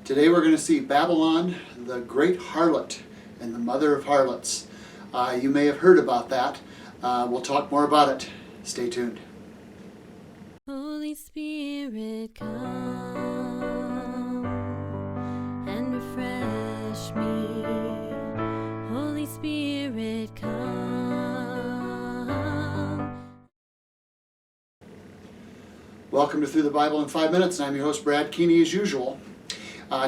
Today we're going to see Babylon, the great harlot and the mother of harlots. You may have heard about that. We'll talk more about it. Stay tuned. Holy Spirit, come and refresh me. Holy Spirit, come. Welcome to Through the Bible in 5 Minutes. I'm your host, Brad Keeney, as usual.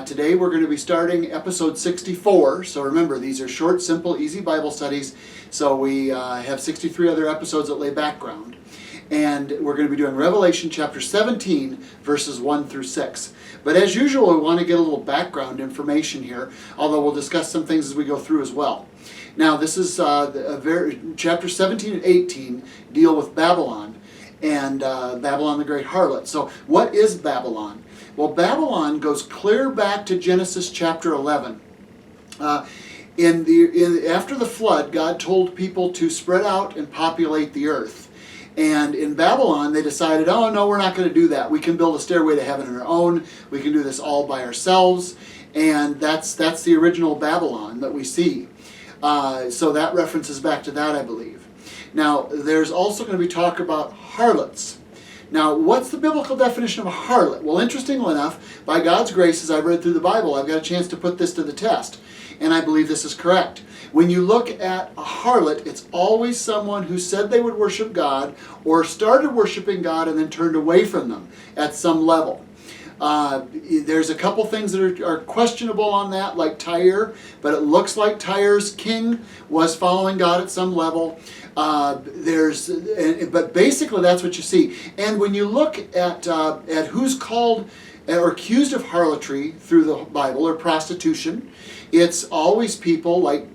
Today we're going to be starting episode 64. So remember, these are short, simple, easy Bible studies. So we have 63 other episodes that lay background. And we're going to be doing Revelation chapter 17, verses 1 through 6. But as usual, we want to get a little background information here, although we'll discuss some things as we go through as well. Now, this is chapter 17 and 18 deal with Babylon and Babylon the Great Harlot. So what is Babylon? Well, Babylon goes clear back to Genesis chapter 11. After the flood, God told people to spread out and populate the earth. And in Babylon, they decided, oh, no, we're not going to do that. We can build a stairway to heaven on our own. We can do this all by ourselves. And that's the original Babylon that we see. So that references back to that, I believe. Now, there's also going to be talk about harlots. Now, what's the biblical definition of a harlot? Well, interestingly enough, by God's grace, as I've read through the Bible, I've got a chance to put this to the test. And I believe this is correct. When you look at a harlot, it's always someone who said they would worship God or started worshiping God and then turned away from them at some level. There's a couple things that are questionable on that, like Tyre, but it looks like Tyre's king was following God at some level. But basically that's what you see. And when you look at who's called or accused of harlotry through the Bible or prostitution, it's always people like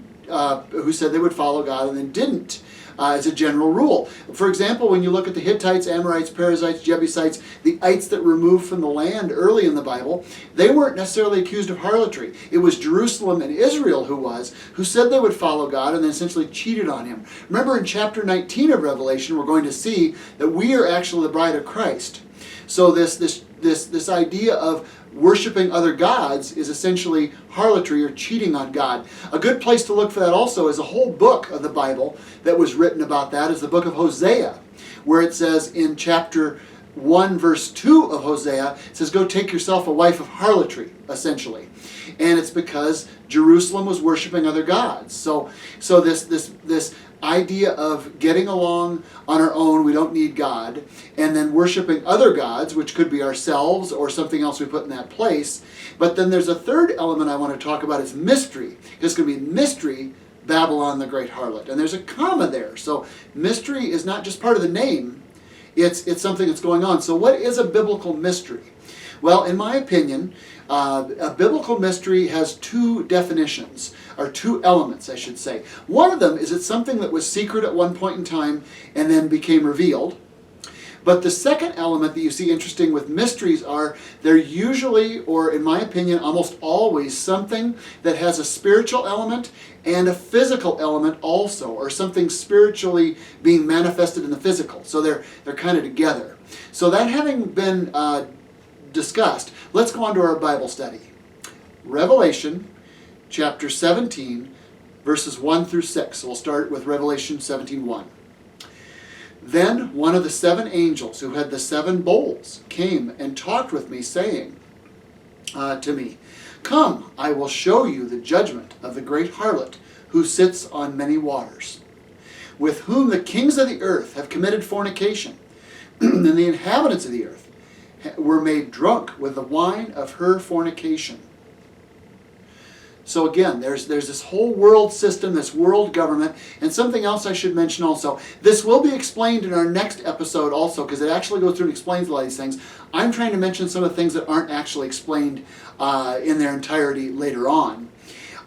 who said they would follow God and then didn't. As a general rule. For example, when you look at the Hittites, Amorites, Perizzites, Jebusites, the ites that were removed from the land early in the Bible, they weren't necessarily accused of harlotry. It was Jerusalem and Israel who said they would follow God and then essentially cheated on Him. Remember in chapter 19 of Revelation, we're going to see that we are actually the bride of Christ. So this idea of worshiping other gods is essentially harlotry or cheating on God. A good place to look for that also is a whole book of the Bible that was written about that is the book of Hosea, where it says in chapter 1 verse 2 of Hosea, it says, go take yourself a wife of harlotry, essentially. And it's because Jerusalem was worshiping other gods. So this idea of getting along on our own, we don't need God, and then worshiping other gods, which could be ourselves or something else we put in that place. But then there's a third element I want to talk about is mystery. It's going to be mystery, Babylon the Great Harlot. And there's a comma there. So mystery is not just part of the name, it's something that's going on. So what is a biblical mystery? Well, in my opinion, a biblical mystery has two definitions, or two elements, I should say. One of them is it's something that was secret at one point in time and then became revealed. But the second element that you see interesting with mysteries are they're usually, or in my opinion, almost always something that has a spiritual element and a physical element also, or something spiritually being manifested in the physical. So they're kind of together. So that having been discussed, let's go on to our Bible study. Revelation chapter 17, verses 1 through 6. So we'll start with Revelation 17:1. Then one of the seven angels who had the seven bowls came and talked with me, saying to me, come, I will show you the judgment of the great harlot who sits on many waters, with whom the kings of the earth have committed fornication, and the inhabitants of the earth were made drunk with the wine of her fornication. So again, there's this whole world system, this world government, and something else I should mention also. This will be explained in our next episode also, because it actually goes through and explains a lot of these things. I'm trying to mention some of the things that aren't actually explained in their entirety later on.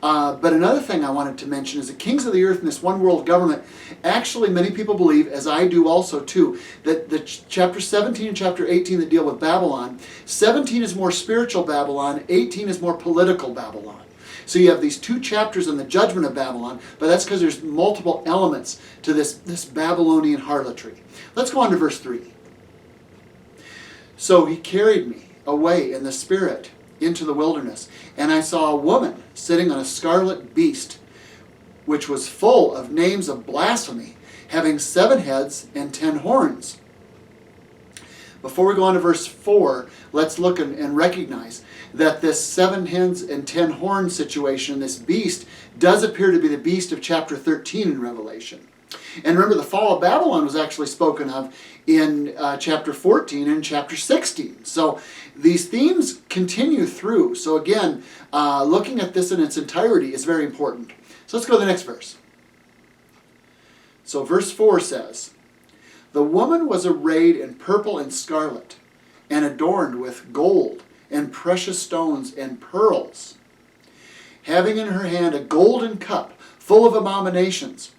But another thing I wanted to mention is the kings of the earth and this one world government, actually many people believe, as I do also too, that the chapter 17 and chapter 18 that deal with Babylon, 17 is more spiritual Babylon, 18 is more political Babylon. So you have these two chapters on the judgment of Babylon, but that's because there's multiple elements to this Babylonian harlotry. Let's go on to verse 3. So he carried me away in the spirit into the wilderness, and I saw a woman sitting on a scarlet beast, which was full of names of blasphemy, having 7 heads and 10 horns. Before we go on to verse 4, let's look and recognize that this 7 heads and 10 horns situation, this beast, does appear to be the beast of chapter 13 in Revelation. And remember, the fall of Babylon was actually spoken of in chapter 14 and chapter 16. So these themes continue through. So again, looking at this in its entirety is very important. So let's go to the next verse. So verse 4 says, "The woman was arrayed in purple and scarlet, and adorned with gold and precious stones and pearls, having in her hand a golden cup full of abominations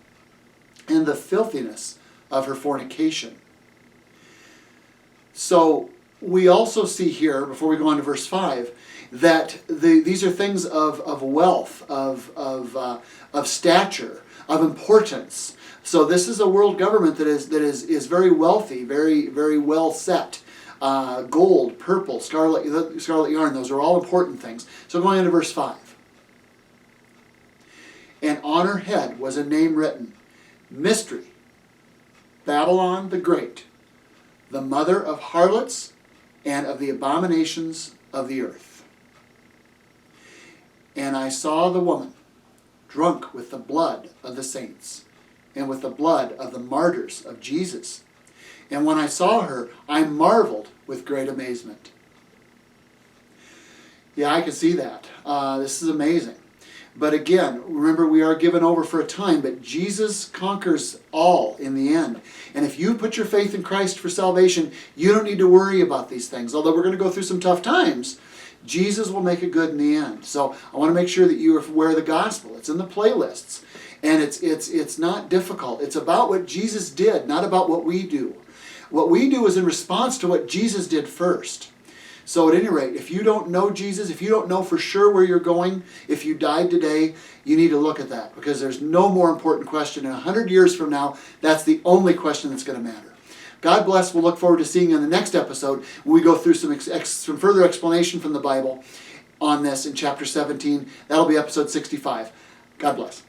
and the filthiness of her fornication." So we also see here, before we go on to verse 5, that these are things of wealth, of stature, of importance. So this is a world government that is very wealthy, very well set. Gold, purple, scarlet yarn, those are all important things. So going into verse 5. "And on her head was a name written, Mystery, Babylon the Great, the mother of harlots and of the abominations of the earth. And I saw the woman drunk with the blood of the saints and with the blood of the martyrs of Jesus. And when I saw her, I marveled with great amazement." Yeah, I can see that. This is amazing. But again, remember, we are given over for a time, but Jesus conquers all in the end. And if you put your faith in Christ for salvation, you don't need to worry about these things. Although we're going to go through some tough times, Jesus will make it good in the end. So I want to make sure that you are aware of the gospel. It's in the playlists. And it's not difficult. It's about what Jesus did, not about what we do. What we do is in response to what Jesus did first. So at any rate, if you don't know Jesus, if you don't know for sure where you're going, if you died today, you need to look at that, because there's no more important question. In 100 years from now, that's the only question that's going to matter. God bless. We'll look forward to seeing you in the next episode when we go through some further explanation from the Bible on this in chapter 17. That'll be episode 65. God bless.